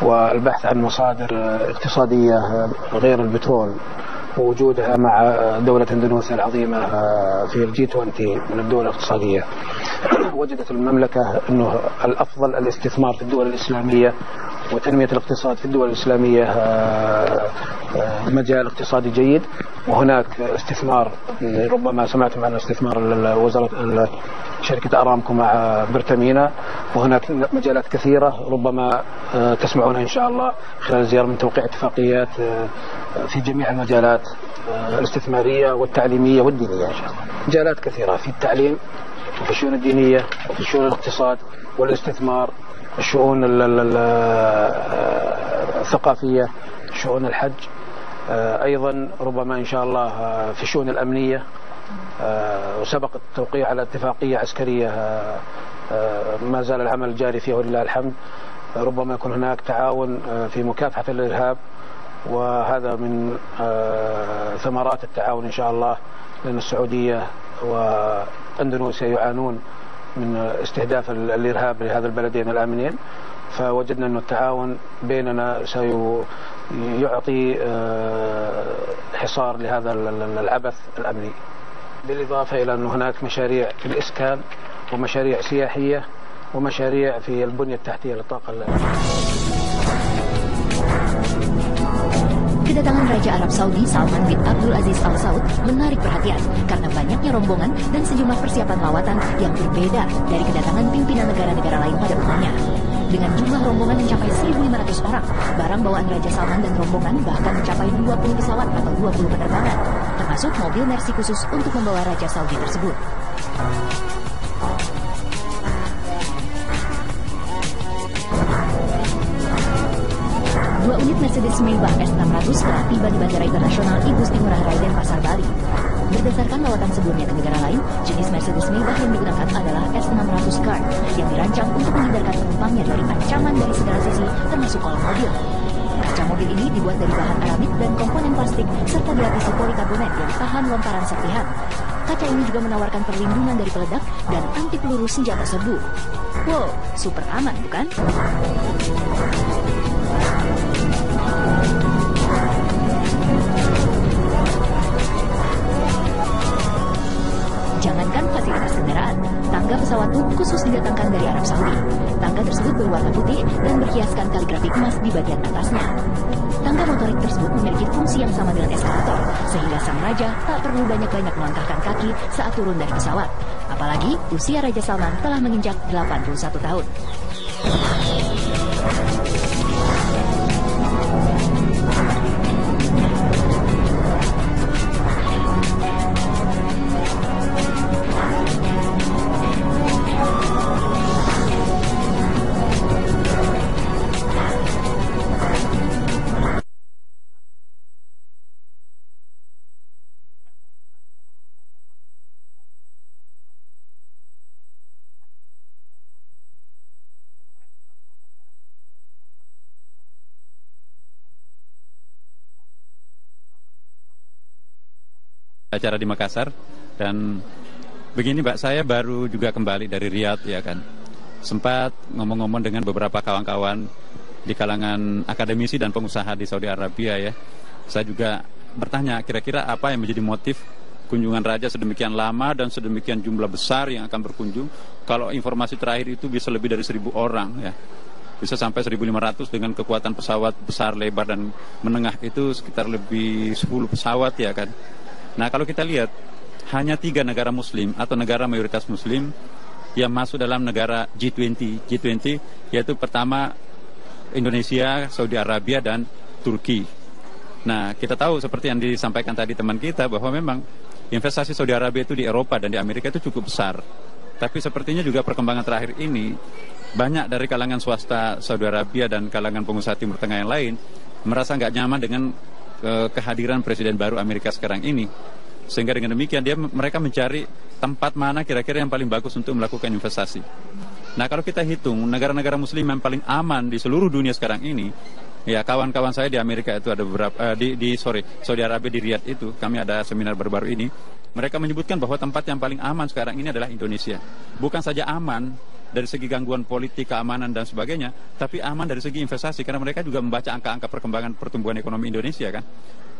والبحث عن مصادر اقتصادية غير البترول ووجودها مع دولة اندونيسيا العظيمة في الجي 20 من الدول الاقتصادية. وجدت المملكة أنه الأفضل الاستثمار في الدول الإسلامية وتنمية الاقتصاد في الدول الإسلامية مجال اقتصادي جيد، وهناك استثمار ربما سمعتم عن استثمار وزارة شركة أرامكو مع برتامينا، وهناك مجالات كثيرة ربما تسمعونها إن شاء الله خلال الزيارة من توقيع اتفاقيات في جميع المجالات الاستثمارية والتعليمية والدينية إن شاء الله. مجالات كثيرة في التعليم وفي الشؤون الدينية وفي الشؤون الاقتصاد والاستثمار، الشؤون الثقافية، شؤون الحج، أيضا ربما إن شاء الله في الشؤون الأمنية. وسبق التوقيع على اتفاقية عسكرية ما زال العمل جاري فيها ولله الحمد. ربما يكون هناك تعاون في مكافحة الإرهاب، وهذا من ثمرات التعاون إن شاء الله، لأن السعودية وأندونيسيا يعانون من استهداف الإرهاب لهذا البلدين الآمنين، فوجدنا أن التعاون بيننا سيعطي حصار لهذا العبث الأمني، بالإضافة إلى أن هناك مشاريع في الإسكان ومشاريع سياحية ومشاريع في البنية التحتية للطاقة. Kedatangan Raja Arab Saudi Salman bin Abdul Aziz Al Saud menarik perhatian karena banyaknya rombongan dan sejumlah persiapan lawatan yang berbeda dari kedatangan pimpinan negara-negara lain pada umumnya. Dengan jumlah rombongan mencapai 1.500 orang, barang bawaan Raja Salman dan rombongan bahkan mencapai 20 pesawat atau 20 penerbangan, termasuk mobil Mercy khusus untuk membawa Raja Saudi tersebut. Dua unit Mercedes Maybach S600 telah tiba di Bandara Internasional Igusti Ngurah Rai Denpasar, Bali. Berdasarkan lawatan sebelumnya ke negara lain, jenis Mercedes Maybach yang digunakan adalah S600 Guard yang dirancang untuk menghindarkan penumpangnya dari ancaman dari segala sisi, termasuk kolong mobil. Kaca mobil ini dibuat dari bahan aramid dan komponen plastik serta dilapisi polikarbonat yang tahan lontaran serpihan. Kaca ini juga menawarkan perlindungan dari peledak dan anti peluru senjata serbu. Wow, super aman bukan? Jangankan fasilitas kendaraan, tangga pesawat pun khusus didatangkan dari Arab Saudi. Tangga tersebut berwarna putih dan berhiaskan kaligrafi emas di bagian atasnya. Tangga motorik tersebut memiliki fungsi yang sama dengan eskalator, sehingga sang raja tak perlu banyak-banyak melangkahkan kaki saat turun dari pesawat. Apalagi usia Raja Salman telah menginjak 81 tahun. Acara di Makassar, dan begini Mbak, saya baru juga kembali dari Riyadh ya kan. Sempat ngomong-ngomong dengan beberapa kawan-kawan di kalangan akademisi dan pengusaha di Saudi Arabia ya. Saya juga bertanya kira-kira apa yang menjadi motif kunjungan raja sedemikian lama dan sedemikian jumlah besar yang akan berkunjung. Kalau informasi terakhir itu bisa lebih dari 1.000 orang ya. Bisa sampai 1.500 dengan kekuatan pesawat besar, lebar dan menengah itu sekitar lebih 10 pesawat ya kan. Nah kalau kita lihat hanya 3 negara muslim atau negara mayoritas muslim yang masuk dalam negara G20. G20 yaitu pertama Indonesia, Saudi Arabia dan Turki. Nah kita tahu seperti yang disampaikan tadi teman kita bahwa memang investasi Saudi Arabia itu di Eropa dan di Amerika itu cukup besar. Tapi sepertinya juga perkembangan terakhir ini banyak dari kalangan swasta Saudi Arabia dan kalangan pengusaha Timur Tengah yang lain merasa nggak nyaman dengan kehadiran Presiden baru Amerika sekarang ini, sehingga dengan demikian mereka mencari tempat mana kira-kira yang paling bagus untuk melakukan investasi. Nah kalau kita hitung negara-negara muslim yang paling aman di seluruh dunia sekarang ini, ya kawan-kawan saya di Amerika itu ada beberapa Saudi Arabia di Riyadh itu kami ada seminar baru-baru ini, mereka menyebutkan bahwa tempat yang paling aman sekarang ini adalah Indonesia. Bukan saja aman, dari segi gangguan politik, keamanan dan sebagainya, tapi aman dari segi investasi karena mereka juga membaca angka-angka perkembangan pertumbuhan ekonomi Indonesia kan.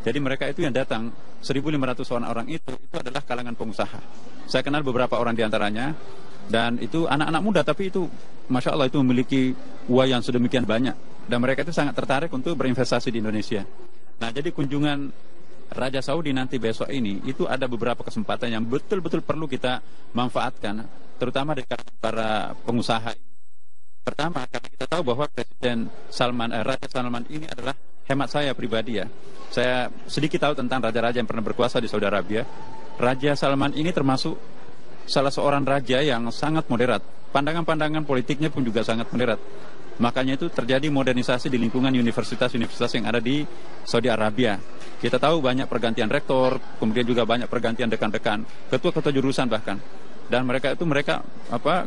Jadi mereka itu yang datang 1.500 orang itu adalah kalangan pengusaha. Saya kenal beberapa orang di antaranya dan itu anak-anak muda tapi itu Masya Allah itu memiliki uang yang sedemikian banyak dan mereka itu sangat tertarik untuk berinvestasi di Indonesia. Nah jadi kunjungan Raja Saudi nanti besok ini itu ada beberapa kesempatan yang betul-betul perlu kita manfaatkan, terutama dari para pengusaha. Pertama, karena kita tahu bahwa Presiden Raja Salman ini adalah hemat saya pribadi ya. Saya sedikit tahu tentang raja-raja yang pernah berkuasa di Saudi Arabia. Raja Salman ini termasuk salah seorang raja yang sangat moderat. Pandangan-pandangan politiknya pun juga sangat moderat. Makanya itu terjadi modernisasi di lingkungan universitas-universitas yang ada di Saudi Arabia. Kita tahu banyak pergantian rektor, kemudian juga banyak pergantian dekan-dekan, ketua-ketua jurusan bahkan. Dan mereka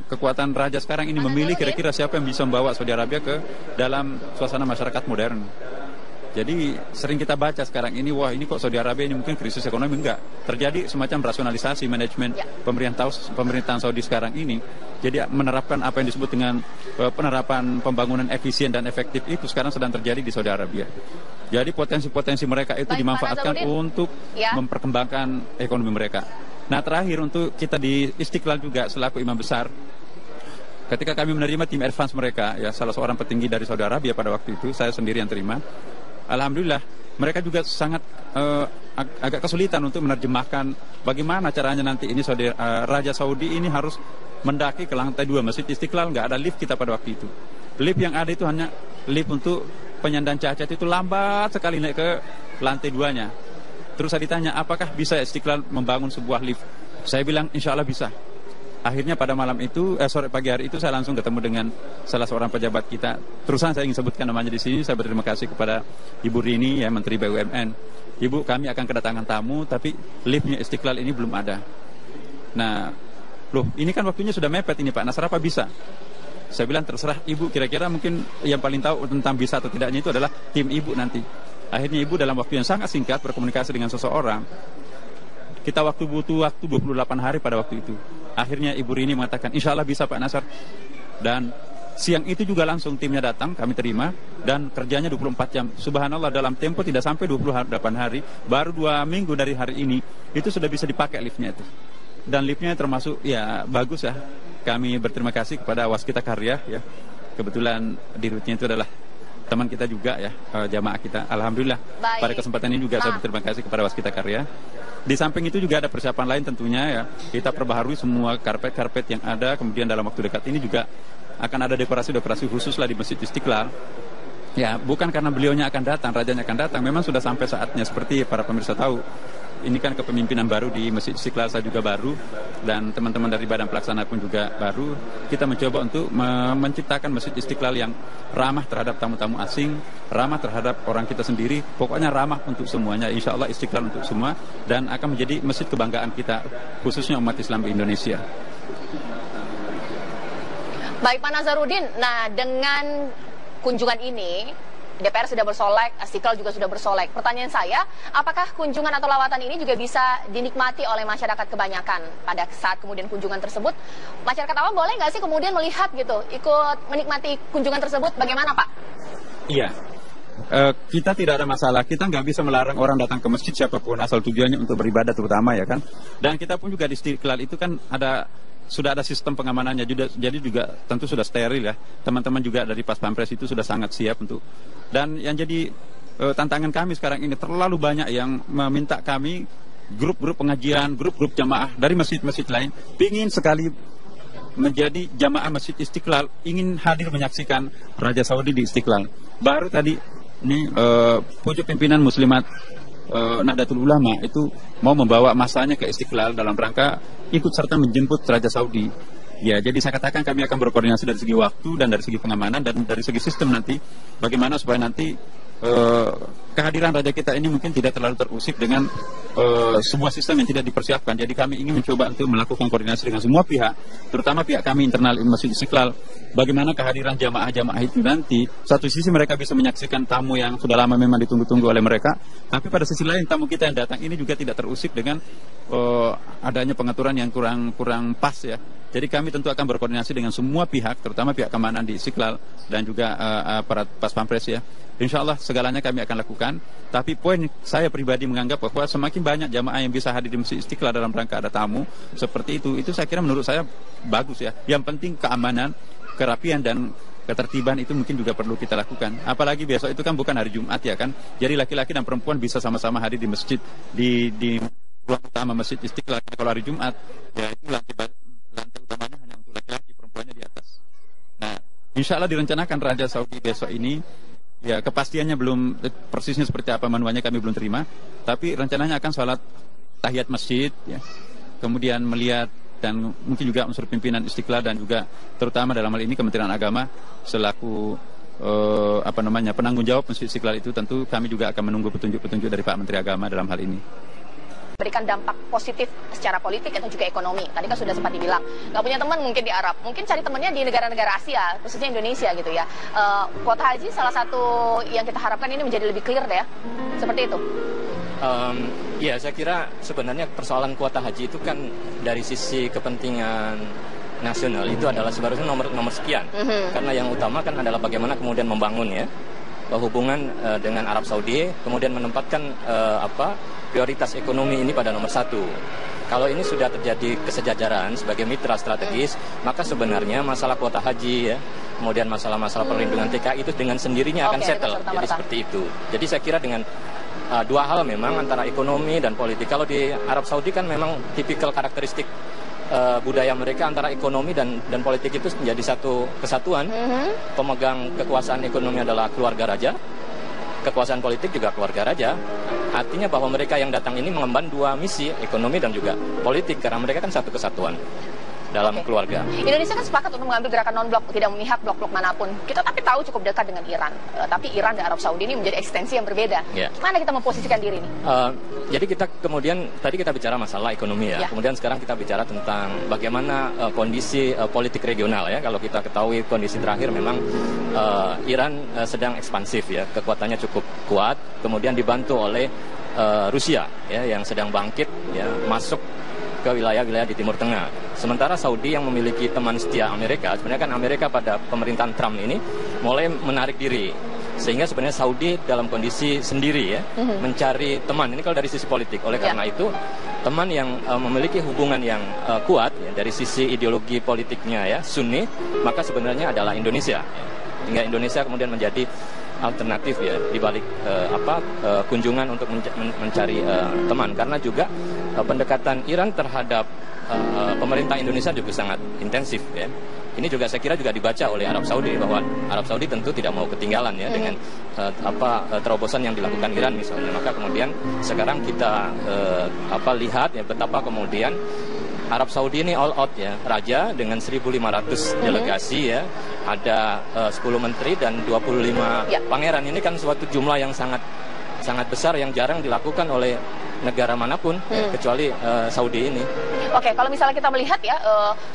kekuatan raja sekarang ini memilih kira-kira siapa yang bisa membawa Saudi Arabia ke dalam suasana masyarakat modern. Jadi sering kita baca sekarang ini, wah ini kok Saudi Arabia ini mungkin krisis ekonomi. Enggak, terjadi semacam rasionalisasi manajemen pemerintahan Saudi sekarang ini. Jadi menerapkan apa yang disebut dengan penerapan pembangunan efisien dan efektif itu sekarang sedang terjadi di Saudi Arabia. Jadi potensi-potensi mereka itu dimanfaatkan untuk memperkembangkan ekonomi mereka. Nah terakhir untuk kita di Istiqlal juga selaku imam besar, ketika kami menerima tim advance mereka, ya salah seorang petinggi dari Saudi Arabia pada waktu itu, saya sendiri yang terima. Alhamdulillah, mereka juga sangat agak kesulitan untuk menerjemahkan bagaimana caranya nanti ini Raja Saudi ini harus mendaki ke lantai 2 Masjid Istiqlal, nggak ada lift kita pada waktu itu. Lift yang ada itu hanya lift untuk penyandang cacat, itu lambat sekali naik ke lantai 2-nya. Terus saya ditanya, apakah bisa Istiqlal membangun sebuah lift? Saya bilang, insya Allah bisa. Akhirnya pada malam itu, sore pagi hari itu saya langsung ketemu dengan salah seorang pejabat kita. Terusan saya ingin sebutkan namanya di sini. Saya berterima kasih kepada Ibu Rini, ya Menteri BUMN. Ibu, kami akan kedatangan tamu, tapi liftnya Istiqlal ini belum ada. Nah, loh, ini kan waktunya sudah mepet ini Pak. Nasr apa bisa? Saya bilang terserah Ibu. Kira-kira mungkin yang paling tahu tentang bisa atau tidaknya itu adalah tim Ibu nanti. Akhirnya Ibu dalam waktu yang sangat singkat berkomunikasi dengan seseorang. Kita butuh waktu 28 hari pada waktu itu. Akhirnya Ibu Rini mengatakan, insya Allah bisa Pak Nasr. Dan siang itu juga langsung timnya datang, kami terima. Dan kerjanya 24 jam. Subhanallah, dalam tempo tidak sampai 28 hari. Baru 2 minggu dari hari ini, itu sudah bisa dipakai liftnya itu. Dan liftnya termasuk, ya bagus ya. Kami berterima kasih kepada Waskita Karya. Ya. Kebetulan dirutnya itu adalah teman kita juga ya, jamaah kita. Alhamdulillah. Baik. Pada kesempatan ini juga saya berterima kasih kepada Waskita Karya. Di samping itu juga ada persiapan lain tentunya ya. Kita perbaharui semua karpet-karpet yang ada. Kemudian dalam waktu dekat ini juga akan ada dekorasi-dekorasi khusus lah di Masjid Istiqlal. Ya, bukan karena beliaunya akan datang, rajanya akan datang. Memang sudah sampai saatnya, seperti para pemirsa tahu. Ini kan kepemimpinan baru di Masjid Istiqlal, saya juga baru. Dan teman-teman dari Badan Pelaksana pun juga baru. Kita mencoba untuk menciptakan Masjid Istiqlal yang ramah terhadap tamu-tamu asing, ramah terhadap orang kita sendiri, pokoknya ramah untuk semuanya. Insya Allah Istiqlal untuk semua, dan akan menjadi masjid kebanggaan kita, khususnya umat Islam di Indonesia. Baik Pak Nazarudin, nah dengan kunjungan ini, DPR sudah bersolek, Istiqlal juga sudah bersolek. Pertanyaan saya, apakah kunjungan atau lawatan ini juga bisa dinikmati oleh masyarakat kebanyakan pada saat kemudian kunjungan tersebut? Masyarakat awam boleh nggak sih kemudian melihat gitu, ikut menikmati kunjungan tersebut? Bagaimana Pak? Iya, kita tidak ada masalah. Kita nggak bisa melarang orang datang ke masjid siapapun, asal tujuannya untuk beribadah terutama ya kan. Dan kita pun juga di Istiqlal itu kan sudah ada sistem pengamanannya, jadi juga tentu sudah steril ya. Teman-teman juga dari Pas Pampres itu sudah sangat siap untuk. Dan yang jadi tantangan kami sekarang ini, terlalu banyak yang meminta kami, grup-grup pengajian, grup-grup jamaah dari masjid-masjid lain, ingin sekali menjadi jamaah Masjid Istiqlal, ingin hadir menyaksikan Raja Saudi di Istiqlal. Baru tadi ini pucuk pimpinan Muslimat Nahdlatul Ulama itu mau membawa masanya ke Istiqlal dalam rangka ikut serta menjemput Raja Saudi. Ya, jadi saya katakan kami akan berkoordinasi dari segi waktu dan dari segi pengamanan dan dari segi sistem nanti, bagaimana supaya nanti kehadiran Raja kita ini mungkin tidak terlalu terusik dengan sebuah sistem yang tidak dipersiapkan. Jadi kami ingin mencoba untuk melakukan koordinasi dengan semua pihak, terutama pihak kami internal Masjid Istiqlal. Bagaimana kehadiran jamaah-jamaah itu nanti, satu sisi mereka bisa menyaksikan tamu yang sudah lama memang ditunggu-tunggu oleh mereka, tapi pada sisi lain tamu kita yang datang ini juga tidak terusik dengan adanya pengaturan yang kurang pas ya. Jadi kami tentu akan berkoordinasi dengan semua pihak, terutama pihak keamanan di Istiqlal dan juga aparat Pas Pampres ya. Insya Allah segalanya kami akan lakukan. Tapi poin saya pribadi menganggap bahwa semakin banyak jamaah yang bisa hadir di Masjid Istiqlal dalam rangka ada tamu seperti itu saya kira menurut saya bagus ya. Yang penting keamanan, kerapian dan ketertiban itu mungkin juga perlu kita lakukan. Apalagi besok itu kan bukan hari Jumat ya kan. Jadi laki-laki dan perempuan bisa sama-sama hadir di masjid di ruang utama Masjid Istiqlal. Kalau hari Jumat ya itu lantai utamanya hanya untuk laki-laki, perempuannya di atas. Nah, insya Allah direncanakan Raja Saudi besok ini, ya kepastiannya belum persisnya seperti apa manualnya kami belum terima, tapi rencananya akan sholat tahiyat masjid, ya. Kemudian melihat dan mungkin juga unsur pimpinan Istiqlal dan juga terutama dalam hal ini Kementerian Agama selaku penanggung jawab Masjid Istiqlal itu tentu kami juga akan menunggu petunjuk-petunjuk dari Pak Menteri Agama dalam hal ini. Berikan dampak positif secara politik atau juga ekonomi. Tadi kan sudah sempat dibilang, nggak punya teman mungkin di Arab, mungkin cari temannya di negara-negara Asia, khususnya Indonesia gitu ya. Kuota haji salah satu yang kita harapkan ini menjadi lebih clear deh ya, seperti itu. Ya, saya kira sebenarnya persoalan kuota haji itu kan dari sisi kepentingan nasional itu adalah sebenarnya nomor sekian. Karena yang utama kan adalah bagaimana kemudian membangun ya hubungan dengan Arab Saudi, kemudian menempatkan prioritas ekonomi ini pada nomor satu. Kalau ini sudah terjadi kesejajaran sebagai mitra strategis, maka sebenarnya masalah kuota haji ya, kemudian masalah-masalah perlindungan TKI itu dengan sendirinya akan settle. Jadi seperti itu. Jadi saya kira dengan dua hal memang antara ekonomi dan politik. Kalau di Arab Saudi kan memang tipikal karakteristik budaya mereka antara ekonomi dan politik itu menjadi satu kesatuan. Pemegang kekuasaan ekonomi adalah keluarga raja, kekuasaan politik juga keluarga raja. Artinya bahwa mereka yang datang ini mengemban dua misi, ekonomi dan juga politik, karena mereka kan satu kesatuan dalam keluarga. Indonesia kan sepakat untuk mengambil gerakan non-blok, tidak memihak blok-blok manapun. Kita tapi tahu cukup dekat dengan Iran. Tapi Iran dan Arab Saudi ini menjadi ekstensi yang berbeda. Mana kita memposisikan diri ini? Jadi kita kemudian, tadi kita bicara masalah ekonomi ya. Kemudian sekarang kita bicara tentang bagaimana kondisi politik regional ya. Kalau kita ketahui kondisi terakhir memang Iran sedang ekspansif ya. Kekuatannya cukup kuat. Kemudian dibantu oleh Rusia ya, yang sedang bangkit ya, masuk ke wilayah-wilayah di Timur Tengah. Sementara Saudi yang memiliki teman setia Amerika, sebenarnya kan Amerika pada pemerintahan Trump ini mulai menarik diri. Sehingga sebenarnya Saudi dalam kondisi sendiri ya, mencari teman. Ini kalau dari sisi politik. Oleh karena itu, teman yang memiliki hubungan yang kuat ya, dari sisi ideologi politiknya ya, Sunni, maka sebenarnya adalah Indonesia. Hingga Indonesia kemudian menjadi alternatif ya di balik kunjungan untuk mencari teman, karena juga pendekatan Iran terhadap pemerintah Indonesia juga sangat intensif ya. Ini juga saya kira juga dibaca oleh Arab Saudi bahwa Arab Saudi tentu tidak mau ketinggalan ya dengan terobosan yang dilakukan Iran misalnya. Maka kemudian sekarang kita lihat ya betapa kemudian Arab Saudi ini all out ya, raja dengan 1.500 delegasi ya, ada 10 menteri dan 25 pangeran. Ini kan suatu jumlah yang sangat besar yang jarang dilakukan oleh negara manapun kecuali Saudi ini. Oke, kalau misalnya kita melihat ya,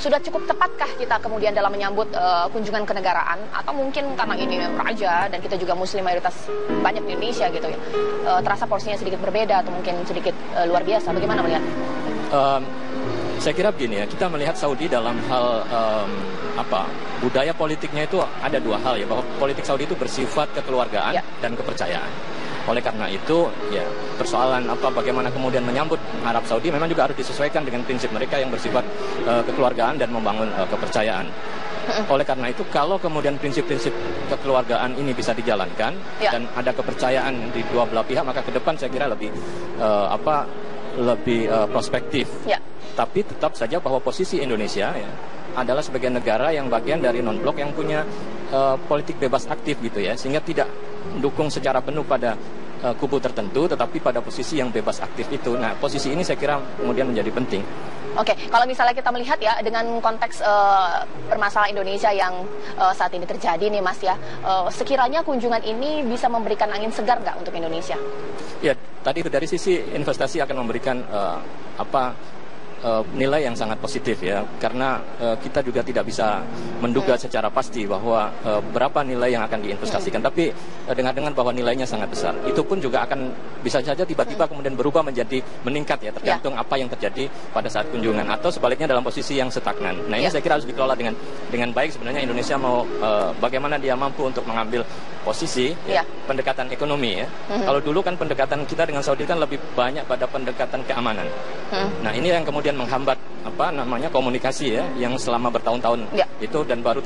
sudah cukup tepatkah kita kemudian dalam menyambut kunjungan kenegaraan, atau mungkin karena ini raja dan kita juga muslim mayoritas banyak di Indonesia gitu ya, terasa porsinya sedikit berbeda atau mungkin sedikit luar biasa, bagaimana melihat? Saya kira begini ya, kita melihat Saudi dalam hal budaya politiknya itu ada dua hal ya, bahwa politik Saudi itu bersifat kekeluargaan dan kepercayaan. Oleh karena itu ya persoalan bagaimana kemudian menyambut Arab Saudi memang juga harus disesuaikan dengan prinsip mereka yang bersifat kekeluargaan dan membangun kepercayaan. Oleh karena itu kalau kemudian prinsip-prinsip kekeluargaan ini bisa dijalankan dan ada kepercayaan di dua belah pihak, maka ke depan saya kira lebih prospektif. Tapi tetap saja bahwa posisi Indonesia ya adalah sebagai negara yang bagian dari non-blok yang punya politik bebas aktif gitu ya, sehingga tidak mendukung secara penuh pada kubu tertentu, tetapi pada posisi yang bebas aktif itu. Nah, posisi ini saya kira kemudian menjadi penting. Oke, kalau misalnya kita melihat ya dengan konteks permasalahan Indonesia yang saat ini terjadi nih Mas ya, sekiranya kunjungan ini bisa memberikan angin segar nggak untuk Indonesia? Ya, tadi itu dari sisi investasi akan memberikan nilai yang sangat positif ya, karena kita juga tidak bisa menduga secara pasti bahwa berapa nilai yang akan diinvestasikan, tapi dengan bahwa nilainya sangat besar, itu pun juga akan bisa saja tiba-tiba kemudian berubah menjadi meningkat ya, tergantung apa yang terjadi pada saat kunjungan, atau sebaliknya dalam posisi yang stagnan. Nah ini saya kira harus dikelola dengan baik. Sebenarnya Indonesia mau bagaimana dia mampu untuk mengambil posisi pendekatan ekonomi ya. Kalau dulu kan pendekatan kita dengan Saudi kan lebih banyak pada pendekatan keamanan. Nah ini yang kemudian menghambat komunikasi ya, yang selama bertahun-tahun itu, dan baru